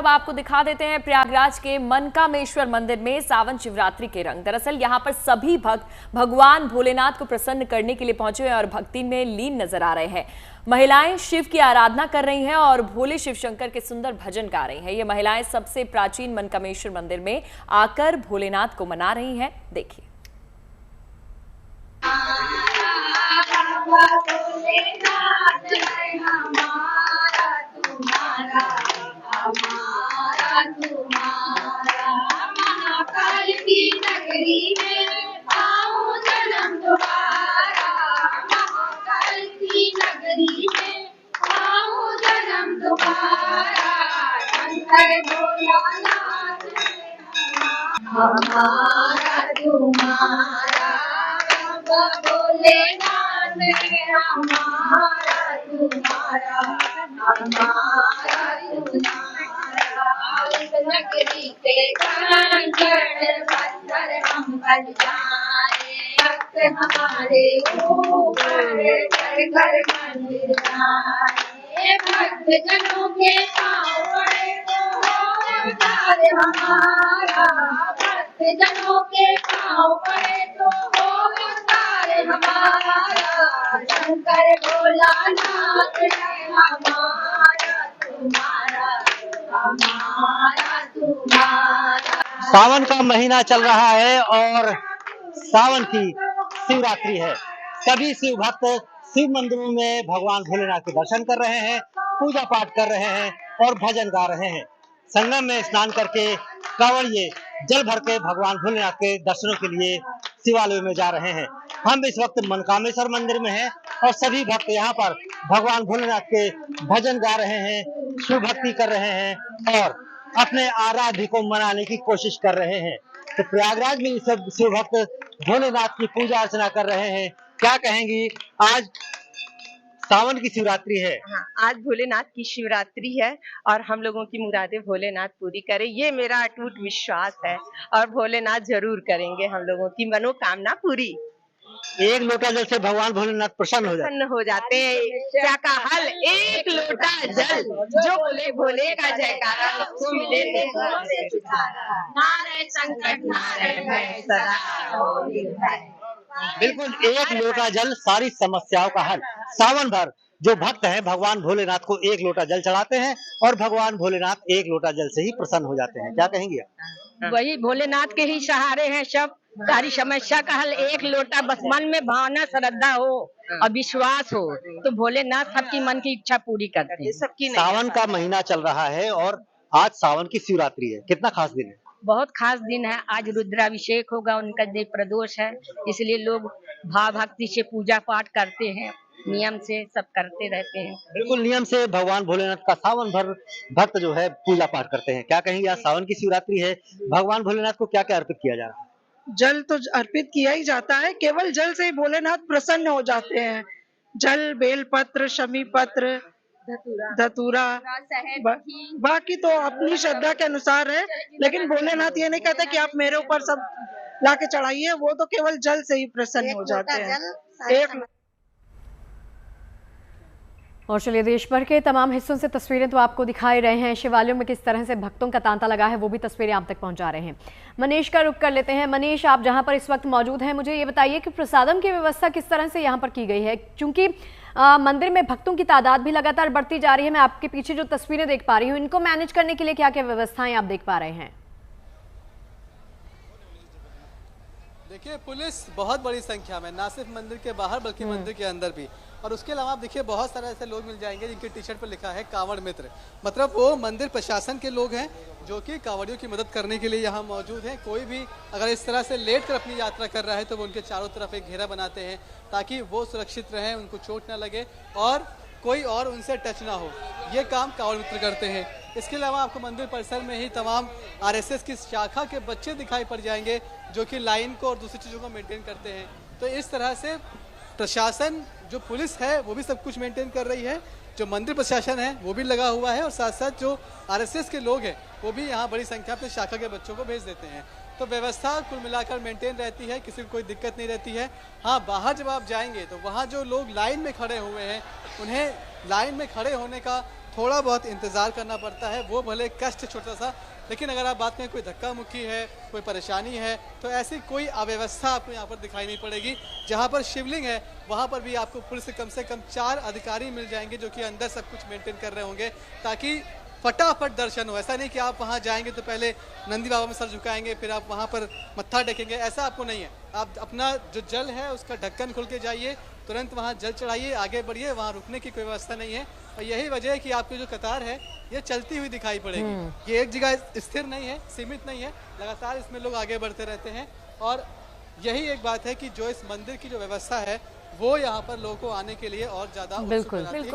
अब आपको दिखा देते हैं प्रयागराज के मनकामेश्वर मंदिर में सावन शिवरात्रि के रंग। दरअसल यहां पर सभी भक्त भगवान भोलेनाथ को प्रसन्न करने के लिए पहुंचे हैं और भक्ति में लीन नजर आ रहे हैं। महिलाएं शिव की आराधना कर रही हैं और भोले शिव शंकर के सुंदर भजन गा रही हैं। ये महिलाएं सबसे प्राचीन मनकामेश्वर मंदिर में आकर भोलेनाथ को मना रही हैं। देखिए। महाकाल की नगरी में आओ जन्म दोबारा, महाकाल की नगरी में आओ जन्म दोबारा, शंकर भोलानाथ हमारा तुम्हारा, भोलेनाथ हमारा तुम्हारा, हमारा तुम्हारा, नगरी के कंकड़ पत्थर हम बन जाए, भक्त हमारे ऊपर कर मंदिर जाए, भक्त जनों के पाँव पड़े तो हो उद्धार हमारा, भक्त जनों के पाँव पड़े तो हो उद्धार हमारा, शंकर भोलानाथ हमारा तुम्हारा, हमारा तुम्हारा। सावन का महीना चल रहा है और सावन की शिवरात्रि है। सभी शिव भक्त शिव मंदिरों में भगवान भोलेनाथ के दर्शन कर रहे हैं, पूजा पाठ कर रहे हैं और भजन गा रहे हैं। संगम में स्नान करके कांवड़िए जल भर के भगवान भोलेनाथ के दर्शनों के लिए शिवालयों में जा रहे हैं। हम इस वक्त मनकामेश्वर मंदिर में हैं और सभी भक्त यहाँ पर भगवान भोलेनाथ के भजन गा रहे हैं, शिव भक्ति कर रहे हैं और अपने आराध्य को मनाने की कोशिश कर रहे हैं। तो प्रयागराज में सब शिव भक्त भोलेनाथ की पूजा अर्चना कर रहे हैं। क्या कहेंगी? आज सावन की शिवरात्रि है। हाँ, आज भोलेनाथ की शिवरात्रि है और हम लोगों की मुरादें भोलेनाथ पूरी करे, ये मेरा अटूट विश्वास है और भोलेनाथ जरूर करेंगे हम लोगों की मनोकामना पूरी। एक लोटा जल से भगवान भोलेनाथ प्रसन्न हो जाते हैं। क्या का हल एक लोटा जल, जो बोले भोले का जयकारा, उसको मिले नारायण संकट नारायण भय सदा हो निर्भय। बिल्कुल, एक लोटा जल सारी समस्याओं का हल। सावन भर जो भक्त हैं भगवान भोलेनाथ को एक लोटा जल चढ़ाते हैं और भगवान भोलेनाथ एक लोटा जल से ही प्रसन्न हो जाते हैं। क्या कहेंगे? वही भोलेनाथ के ही सहारे हैं सब, सारी समस्या का हल एक लोटा, बस मन में भावना श्रद्धा हो और विश्वास हो तो भोलेनाथ सबकी मन की इच्छा पूरी करते हैं। सबकी सावन का महीना चल रहा है और आज सावन की शिवरात्रि है। कितना खास दिन है? बहुत खास दिन है। आज रुद्राभिषेक होगा, उनका देव प्रदोष है, इसलिए लोग भाव भक्ति से पूजा पाठ करते हैं, नियम से सब करते रहते हैं। बिल्कुल नियम से भगवान भोलेनाथ का सावन भर भक्त जो है पूजा पाठ करते हैं। क्या कहेंगे? आज सावन की शिवरात्रि है, भगवान भोलेनाथ को क्या क्या अर्पित किया जा रहा है? जल तो अर्पित किया ही जाता है, केवल जल से ही भोलेनाथ प्रसन्न हो जाते हैं। जल, बेलपत्र, शमी पत्र, धतूरा, बाकी तो अपनी श्रद्धा के अनुसार है, लेकिन भोलेनाथ ये नहीं कहते कि आप मेरे ऊपर सब लाके चढ़ाइए, वो तो केवल जल से ही प्रसन्न हो जाते हैं। और चलिए, देश भर के तमाम हिस्सों से तस्वीरें तो आपको दिखाई रहे हैं। शिवालयों में किस तरह से भक्तों का तांता लगा है वो भी तस्वीरें आप तक पहुंचा रहे हैं। मनीष का रुख कर लेते हैं। मनीष, आप जहां पर इस वक्त मौजूद हैं, मुझे ये बताइए कि प्रसादम की व्यवस्था किस तरह से यहां पर की गई है, क्योंकि मंदिर में भक्तों की तादाद भी लगातार बढ़ती जा रही है। मैं आपके पीछे जो तस्वीरें देख पा रही हूँ, इनको मैनेज करने के लिए क्या क्या व्यवस्थाएं आप देख पा रहे हैं? देखिए, पुलिस बहुत बड़ी संख्या में, ना सिर्फ मंदिर के बाहर बल्कि मंदिर के अंदर भी। और उसके अलावा आप देखिए बहुत सारे ऐसे लोग मिल जाएंगे जिनके टी शर्ट पर लिखा है कांवड़ मित्र, मतलब वो मंदिर प्रशासन के लोग हैं जो कि कांवड़ियों की मदद करने के लिए यहाँ मौजूद हैं। कोई भी अगर इस तरह से लेट कर अपनी यात्रा कर रहा है तो वो उनके चारों तरफ एक घेरा बनाते हैं ताकि वो सुरक्षित रहें, उनको चोट ना लगे और कोई और उनसे टच ना हो। ये काम कांवड़ मित्र करते हैं। इसके अलावा आपको मंदिर परिसर में ही तमाम आरएसएस की शाखा के बच्चे दिखाई पड़ जाएंगे जो कि लाइन को और दूसरी चीज़ों को मेंटेन करते हैं। तो इस तरह से प्रशासन, जो पुलिस है वो भी सब कुछ मेंटेन कर रही है, जो मंदिर प्रशासन है वो भी लगा हुआ है और साथ साथ जो आरएसएस के लोग हैं वो भी यहाँ बड़ी संख्या में शाखा के बच्चों को भेज देते हैं। तो व्यवस्था कुल मिलाकर मेंटेन रहती है, किसी को कोई दिक्कत नहीं रहती है। हाँ, बाहर जब आप जाएंगे तो वहाँ जो लोग लाइन में खड़े हुए हैं उन्हें लाइन में खड़े होने का थोड़ा बहुत इंतजार करना पड़ता है, वो भले कष्ट छोटा सा, लेकिन अगर आप बात करें कोई धक्का मुक्की है, कोई परेशानी है, तो ऐसी कोई अव्यवस्था आपको यहाँ पर दिखाई नहीं पड़ेगी। जहाँ पर शिवलिंग है वहाँ पर भी आपको पुलिस से कम 4 अधिकारी मिल जाएंगे जो कि अंदर सब कुछ मेंटेन कर रहे होंगे ताकि फटाफट दर्शन हो। ऐसा नहीं कि आप वहाँ जाएंगे तो पहले नंदी बाबा में सर झुकाएंगे, फिर आप वहाँ पर मत्था टेकेंगे, ऐसा आपको नहीं है। आप अपना जो जल है उसका ढक्कन खोल के जाइए, तुरंत वहाँ जल चढ़ाइए, आगे बढ़िए, वहाँ रुकने की कोई व्यवस्था नहीं है। और यही वजह है कि आपकी जो कतार है ये चलती हुई दिखाई पड़ेगी। ये एक जगह स्थिर नहीं है, सीमित नहीं है, लगातार इसमें लोग आगे बढ़ते रहते हैं। और यही एक बात है कि जो इस मंदिर की जो व्यवस्था है वो यहाँ पर लोगों को आने के लिए और ज्यादा उत्सुक बनाती है।